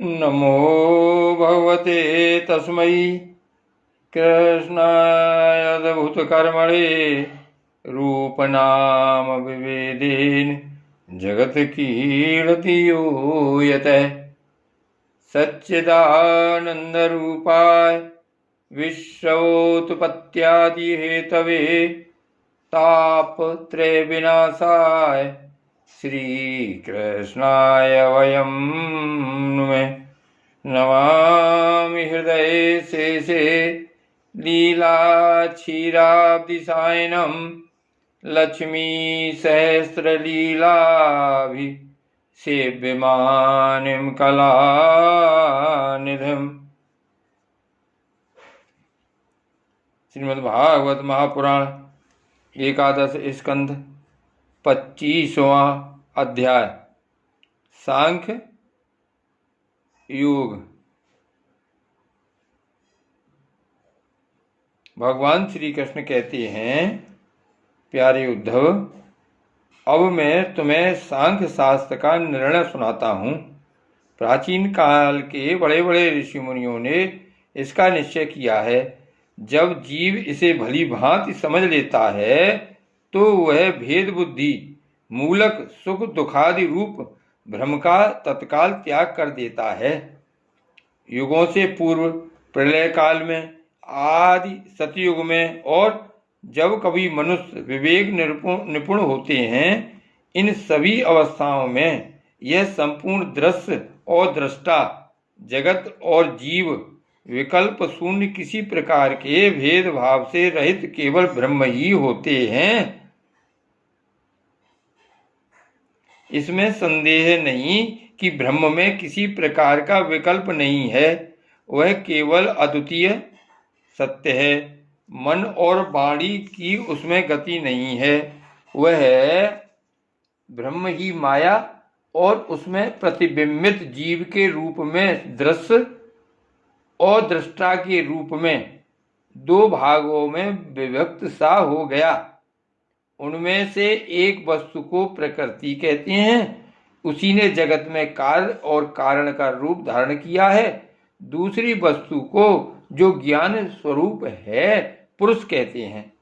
नमो भगवते तस्मै कृष्णाय अद्भुतकर्मणे रूपनाम विभेदेन जगत्कीर्ति यतः सच्चिदानन्दरूपाय विश्वोत्पत्त्यादिहेतवे तापत्रयविनाशाय श्रीकृष्णाय वयं नुमः नमामि हृदये शेषे लीलाक्षीराब्धिसायनं लक्ष्मीसहस्रलीलाभिसेव्यमानं कलानिधिम्। श्रीमद्भागवत महापुराण एकादश स्कंध 25वां अध्याय सांख्य योग। भगवान श्री कृष्ण कहते हैं, प्यारे उद्धव, अब मैं तुम्हें सांख्य शास्त्र का निर्णय सुनाता हूँ। प्राचीन काल के बड़े बड़े ऋषि मुनियों ने इसका निश्चय किया है। जब जीव इसे भली भांति समझ लेता है तो वह भेद बुद्धि मूलक सुख दुखादि रूप भ्रम का तत्काल त्याग कर देता है। युगों से पूर्व प्रलय काल में, आदि सतयुग में और जब कभी मनुष्य विवेक निपुण होते हैं, इन सभी अवस्थाओं में यह संपूर्ण दृश्य और दृष्टा जगत और जीव विकल्प शून्य किसी प्रकार के भेदभाव से रहित केवल ब्रह्म ही होते हैं। इसमें संदेह नहीं कि ब्रह्म में किसी प्रकार का विकल्प नहीं है। वह केवल अद्वितीय सत्य है। मन और वाणी की उसमें गति नहीं है। वह ब्रह्म ही माया और उसमें प्रतिबिंबित जीव के रूप में दृश्य और दृष्टा के रूप में दो भागों में विभक्त सा हो गया। उनमें से एक वस्तु को प्रकृति कहते हैं। उसी ने जगत में कार्य और कारण का रूप धारण किया है। दूसरी वस्तु को, जो ज्ञान स्वरूप है, पुरुष कहते हैं।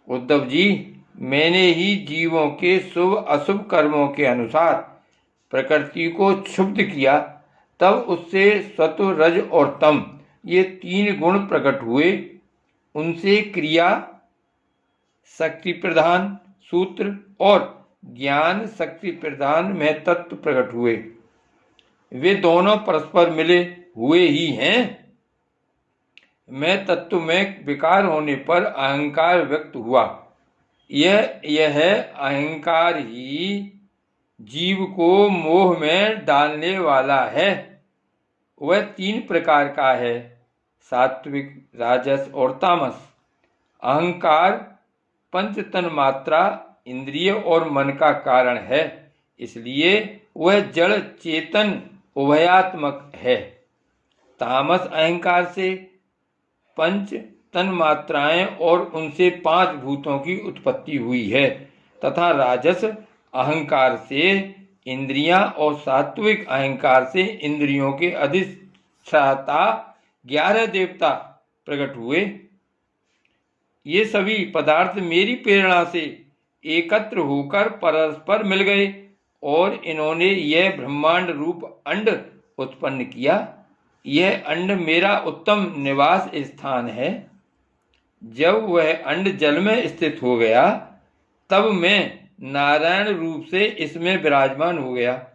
उद्धव जी, मैंने ही जीवों के शुभ अशुभ कर्मों के अनुसार प्रकृति को क्षुब्ध किया। तब उससे सत्व, रज और तम ये तीन गुण प्रकट हुए। उनसे क्रिया शक्ति प्रधान सूत्र और ज्ञान शक्ति प्रधान में तत्व प्रकट हुए। वे दोनों परस्पर मिले हुए ही हैं। मैं तत्व में विकार होने पर अहंकार व्यक्त हुआ। यह अहंकार ही जीव को मोह में डालने वाला है। वह तीन प्रकार का है, सात्विक, राजस और तामस। अहंकार पंच तन मात्रा, इंद्रिय और मन का कारण है। इसलिए वह जड़ चेतन उभयात्मक है। तामस अहंकार से पंच तन मात्राएं और उनसे पांच भूतों की उत्पत्ति हुई है तथा राजस अहंकार से इंद्रियां और सात्विक अहंकार से इंद्रियों के अधिष्ठाता 11 देवता प्रकट हुए। ये सभी पदार्थ मेरी प्रेरणा से एकत्र होकर परस्पर मिल गए और इन्होंने यह ब्रह्मांड रूप अंड उत्पन्न किया। यह अंड मेरा उत्तम निवास स्थान है। जब वह अंड जल में स्थित हो गया, तब मैं नारायण रूप से इसमें विराजमान हो गया।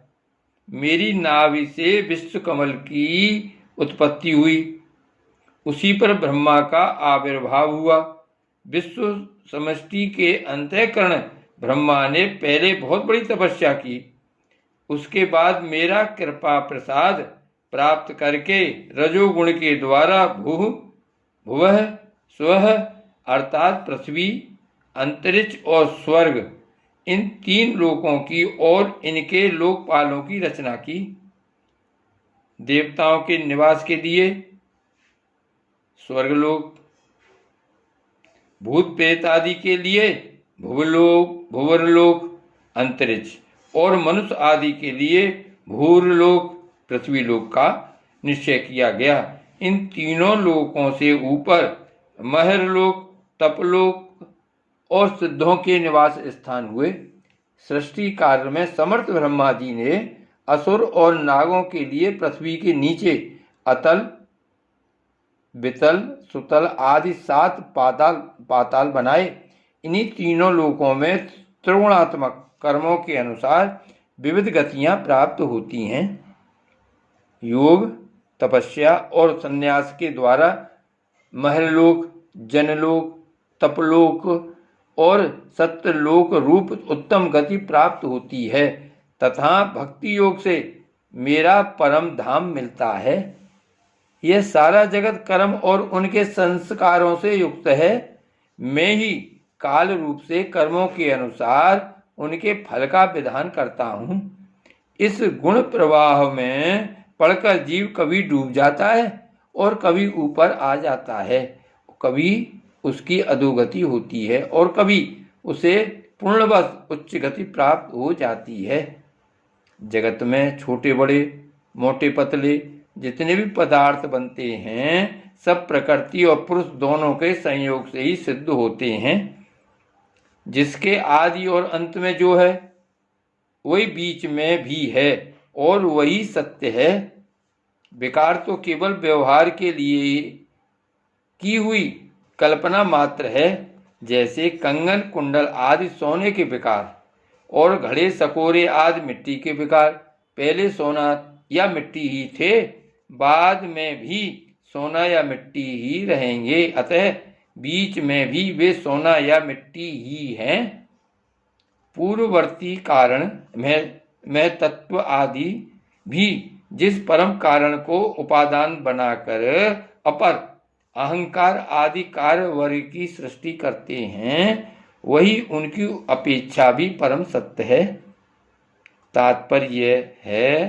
मेरी नाभि से विश्व कमल की उत्पत्ति हुई। उसी पर ब्रह्मा का आविर्भाव हुआ। विश्व समष्टि के अंतःकरण ब्रह्मा ने पहले बहुत बड़ी तपस्या की। उसके बाद मेरा कृपा प्रसाद प्राप्त करके रजोगुण के द्वारा भुवः स्वः अर्थात पृथ्वी, अंतरिक्ष और स्वर्ग, इन तीन लोकों की और इनके लोकपालों की रचना की। देवताओं के निवास के लिए स्वर्गलोक, भूत प्रेत आदि के लिए भुवलोक, भुवरलोक, अंतरिक्ष और मनुष्य आदि के लिए भूरलोक, पृथ्वी लोक का निश्चय किया गया। इन तीनों लोकों से ऊपर महरलोक, तपलोक और सिद्धों के निवास स्थान हुए। सृष्टि कार्य में समर्थ ब्रह्मा जी ने असुर और नागों के लिए पृथ्वी के नीचे अतल, वितल, सुतल आदि 7 पाताल बनाए। इन्हीं तीनों लोकों में त्रिगुणात्मक कर्मों के अनुसार विविध गतियां प्राप्त होती हैं। योग, तपस्या और संन्यास के द्वारा महरलोक, जनलोक, तपलोक और सत्यलोक रूप उत्तम गति प्राप्त होती है तथा भक्ति योग से मेरा परम धाम मिलता है। यह सारा जगत कर्म और उनके संस्कारों से युक्त है। मैं ही काल रूप से कर्मों के अनुसार उनके फल का विधान करता हूँ। इस गुण प्रवाह में पड़कर जीव कभी डूब जाता है और कभी ऊपर आ जाता है, कभी उसकी अधोगति होती है और कभी उसे पूर्णवश उच्च गति प्राप्त हो जाती है। जगत में छोटे बड़े, मोटे पतले जितने भी पदार्थ बनते हैं सब प्रकृति और पुरुष दोनों के संयोग से ही सिद्ध होते हैं। जिसके आदि और अंत में जो है वही बीच में भी है और वही सत्य है। विकार तो केवल व्यवहार के लिए की हुई कल्पना मात्र है, जैसे कंगन, कुंडल आदि सोने के विकार और घड़े, सकोरे आदि मिट्टी के विकार। पहले सोना या मिट्टी ही थे, बाद में भी सोना या मिट्टी ही रहेंगे, अतः बीच में भी वे सोना या मिट्टी ही हैं। पूर्ववर्ती कारण में तत्व आदि भी जिस परम कारण को उपादान बनाकर अपर अहंकार आदि कार्य वर्ग की सृष्टि करते हैं, वही उनकी अपेक्षा भी परम सत्य है। तात्पर्य यह है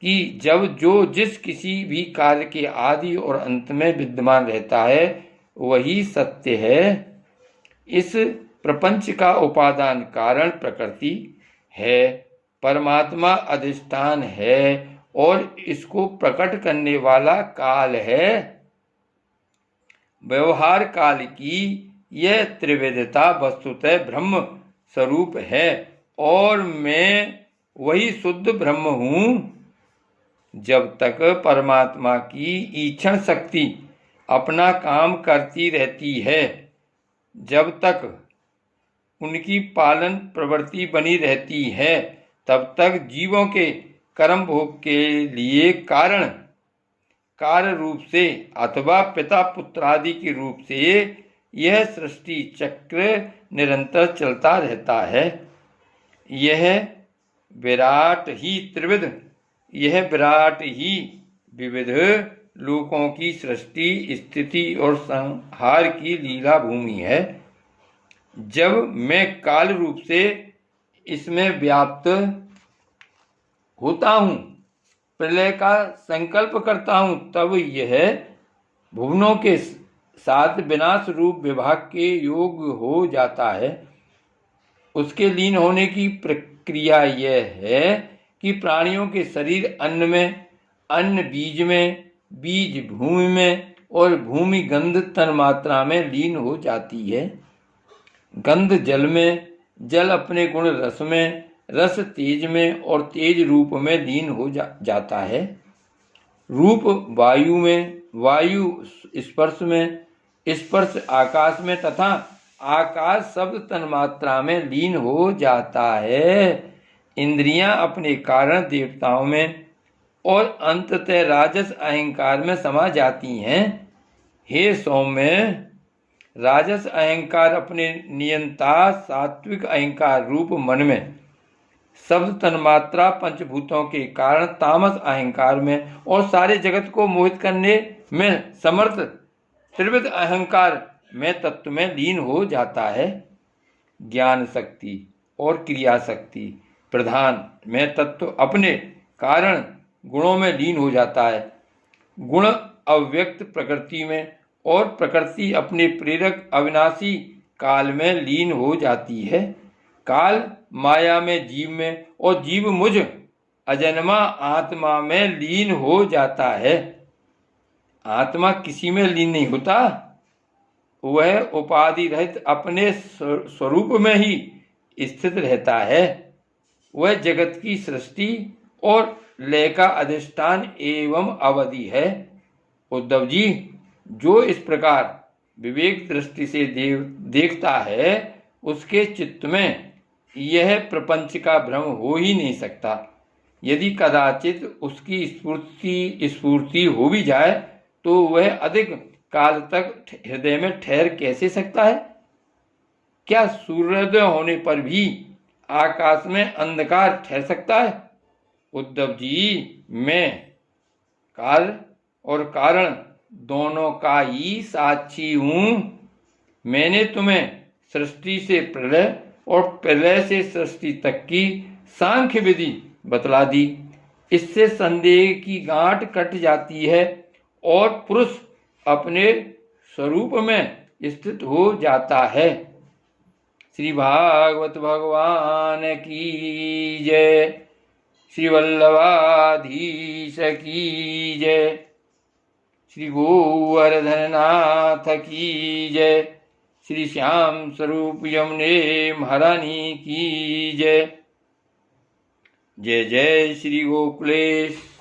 कि जब जो जिस किसी भी कार्य के आदि और अंत में विद्यमान रहता है वही सत्य है। इस प्रपंच का उपादान कारण प्रकृति है, परमात्मा अधिष्ठान है और इसको प्रकट करने वाला काल है। व्यवहार काल की यह त्रिविधता वस्तुतः ब्रह्म स्वरूप है और मैं वही शुद्ध ब्रह्म हूँ। जब तक परमात्मा की ईक्षण शक्ति अपना काम करती रहती है, जब तक उनकी पालन प्रवृत्ति बनी रहती है, तब तक जीवों के कर्म भोग के लिए कारण कार्य रूप से अथवा पिता पुत्र आदि के रूप से यह सृष्टि चक्र निरंतर चलता रहता है। यह विराट ही विविध लोकों की सृष्टि, स्थिति और संहार की लीला भूमि है। जब मैं काल रूप से इसमें व्याप्त होता हूँ, प्रलय का संकल्प करता हूँ, तब यह भुवनों के साथ विनाश रूप विभाग के योग हो जाता है। उसके लीन होने की प्रक्रिया यह है कि प्राणियों के शरीर अन्न में, अन्न बीज में, बीज भूमि में और भूमि गंध तन मात्रा में लीन हो जाती है। गंध जल में, जल अपने गुण रस में, रस तेज में और तेज रूप में लीन हो जाता है। रूप वायु में, वायु स्पर्श में, स्पर्श आकाश में तथा आकाश शब्द तन्मात्रा में लीन हो जाता है। इंद्रियां अपने कारण देवताओं में और अंततः राजस अहंकार में समा जाती हैं। हे सौम्य, राजस अहंकार अपने नियंता सात्विक अहंकार रूप मन में, शब्द तन्मात्रा पंचभूतों के कारण तामस अहंकार में और सारे जगत को मोहित करने में समर्थ त्रिविध अहंकार में तत्व में लीन हो जाता है। ज्ञान शक्ति और क्रिया शक्ति प्रधान में तत्व अपने कारण गुणों में लीन हो जाता है। गुण अव्यक्त प्रकृति में और प्रकृति अपने प्रेरक अविनाशी काल में लीन हो जाती है। काल माया में जीव में और जीव मुझ अजन्मा आत्मा में लीन हो जाता है। आत्मा किसी में लीन नहीं होता, वह उपाधि रहित अपने स्वरूप में ही स्थित रहता है। वह जगत की सृष्टि और लय का अधिष्ठान एवं अवधि है। उद्धव जी, जो इस प्रकार विवेक दृष्टि से देखता है, उसके चित्त में यह प्रपंच का भ्रम हो ही नहीं सकता। यदि कदाचित उसकी स्फूर्ति हो भी जाए तो वह अधिक काल तक हृदय में ठहर कैसे सकता है? क्या सूर्योदय होने पर भी आकाश में अंधकार ठहर सकता है? उद्धव जी, मैं काल और कारण दोनों का ही साक्षी हूं। मैंने तुम्हें सृष्टि से प्रलय और प्रलय से सृष्टि तक की सांख्य विधि बतला दी। इससे संदेह की गांठ कट जाती है और पुरुष अपने स्वरूप में स्थित हो जाता है। श्री भागवत भगवान की जय। श्री वल्लभाधीश की जय। श्री गोवर्धन नाथ की जय। श्री श्याम स्वरूप यमुने महारानी की जय। जय जय श्री गोकुलेश।